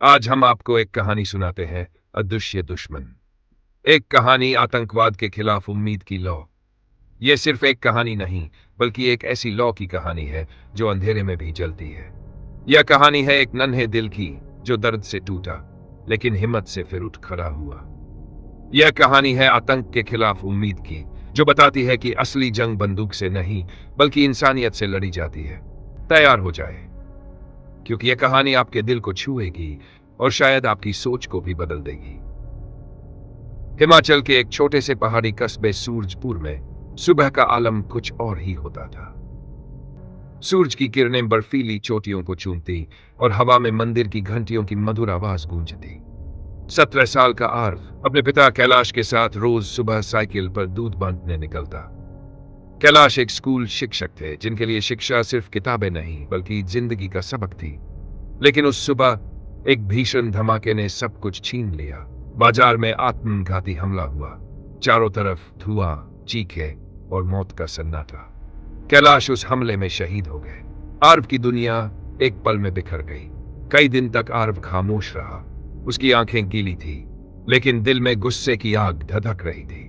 आज हम आपको एक कहानी सुनाते हैं, अदृश्य दुश्मन। एक कहानी आतंकवाद के खिलाफ उम्मीद की लौ। यह सिर्फ एक कहानी नहीं, बल्कि एक ऐसी लौ की कहानी है जो अंधेरे में भी जलती है। यह कहानी है एक नन्हे दिल की, जो दर्द से टूटा, लेकिन हिम्मत से फिर उठ खड़ा हुआ। यह कहानी है आतंक के खिलाफ उम्मीद की, जो बताती है कि असली जंग बंदूक से नहीं, बल्कि इंसानियत से लड़ी जाती है। तैयार हो जाए, क्योंकि यह कहानी आपके दिल को छुएगी और शायद आपकी सोच को भी बदल देगी। हिमाचल के एक छोटे से पहाड़ी कस्बे सूरजपुर में सुबह का आलम कुछ और ही होता था। सूरज की किरणें बर्फीली चोटियों को चूमती और हवा में मंदिर की घंटियों की मधुर आवाज गूंजती। 17 साल का आर्व अपने पिता कैलाश के साथ रोज सुबह साइकिल पर दूध बांटने निकलता। कैलाश एक स्कूल शिक्षक थे, जिनके लिए शिक्षा सिर्फ किताबें नहीं, बल्कि जिंदगी का सबक थी। लेकिन उस सुबह एक भीषण धमाके ने सब कुछ छीन लिया। बाजार में आत्मघाती हमला हुआ। चारों तरफ धुआं, चीखे और मौत का सन्नाटा। कैलाश उस हमले में शहीद हो गए। आर्व की दुनिया एक पल में बिखर गई। कई दिन तक आर्व खामोश रहा। उसकी आंखें गीली थी, लेकिन दिल में गुस्से की आग धधक रही थी।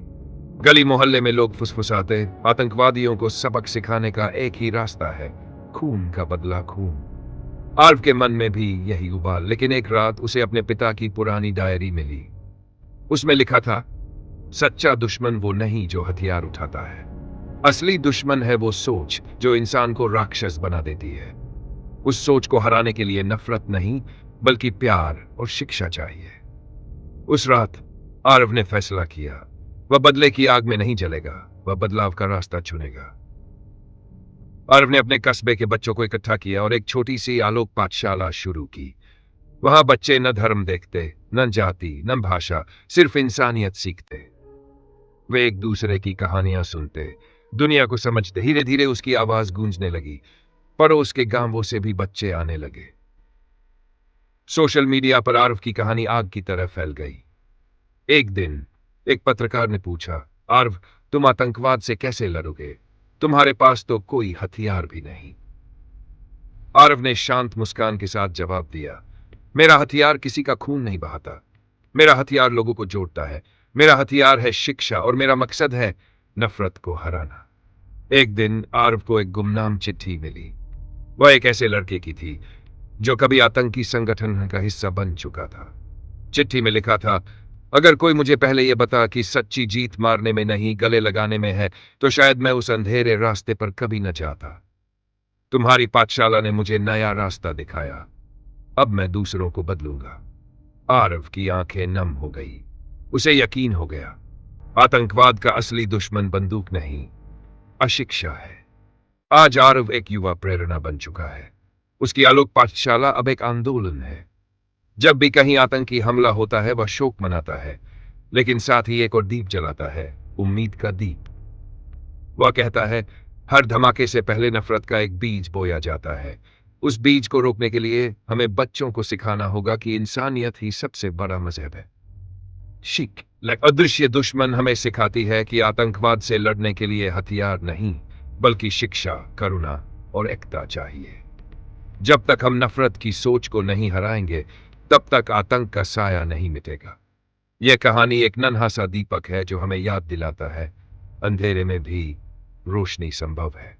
गली मोहल्ले में लोग फुसफुसाते, आतंकवादियों को सबक सिखाने का एक ही रास्ता है, खून का बदला खून। आर्व के मन में भी यही उबाल, लेकिन एक रात उसे अपने पिता की पुरानी डायरी मिली। उसमें लिखा था, सच्चा दुश्मन वो नहीं जो हथियार उठाता है, असली दुश्मन है वो सोच जो इंसान को राक्षस बना देती है। उस सोच को हराने के लिए नफरत नहीं, बल्कि प्यार और शिक्षा चाहिए। उस रात आर्व ने फैसला किया, वह बदले की आग में नहीं जलेगा, वह बदलाव का रास्ता चुनेगा। आर्व ने अपने कस्बे के बच्चों को इकट्ठा किया और एक छोटी सी आलोक पाठशाला शुरू की। वहां बच्चे न धर्म देखते, न जाति, न भाषा, सिर्फ इंसानियत सीखते। वे एक दूसरे की कहानियां सुनते, दुनिया को समझते। धीरे धीरे उसकी आवाज गूंजने लगी। पड़ोस के गांवों से भी बच्चे आने लगे। सोशल मीडिया पर आर्व की कहानी आग की तरह फैल गई। एक दिन एक पत्रकार ने पूछा, आर्व, तुम आतंकवाद से कैसे लड़ोगे? तुम्हारे पास तो कोई हथियार भी नहीं। आर्व ने शांत मुस्कान के साथ जवाब दिया, मेरा हथियार किसी का खून नहीं बहाता। मेरा हथियार लोगों को जोड़ता है। मेरा हथियार है शिक्षा, और मेरा मकसद है नफरत को हराना। एक दिन आर्व को एक गुमनाम चिट्ठी मिली। वह एक ऐसे लड़के की थी जो कभी आतंकी संगठन का हिस्सा बन चुका था। चिट्ठी में लिखा था, अगर कोई मुझे पहले यह बता कि सच्ची जीत मारने में नहीं, गले लगाने में है, तो शायद मैं उस अंधेरे रास्ते पर कभी न जाता। तुम्हारी पाठशाला ने मुझे नया रास्ता दिखाया। अब मैं दूसरों को बदलूंगा। आरव की आंखें नम हो गई। उसे यकीन हो गया, आतंकवाद का असली दुश्मन बंदूक नहीं, अशिक्षा है। आज आरव एक युवा प्रेरणा बन चुका है। उसकी आलोक पाठशाला अब एक आंदोलन है। जब भी कहीं आतंकी हमला होता है, वह शोक मनाता है, लेकिन साथ ही एक और दीप जलाता है, उम्मीद का दीप। वह कहता है, हर धमाके से पहले नफरत का एक बीज बोया जाता है। उस बीज को रोकने के लिए हमें बच्चों को सिखाना होगा कि इंसानियत ही सबसे बड़ा मजहब है। शिक अदृश्य दुश्मन हमें सिखाती है कि आतंकवाद से लड़ने के लिए हथियार नहीं, बल्कि शिक्षा, करुणा और एकता चाहिए। जब तक हम नफरत की सोच को नहीं हराएंगे, तब तक आतंक का साया नहीं मिटेगा। यह कहानी एक नन्हा सा दीपक है जो हमें याद दिलाता है, अंधेरे में भी रोशनी संभव है।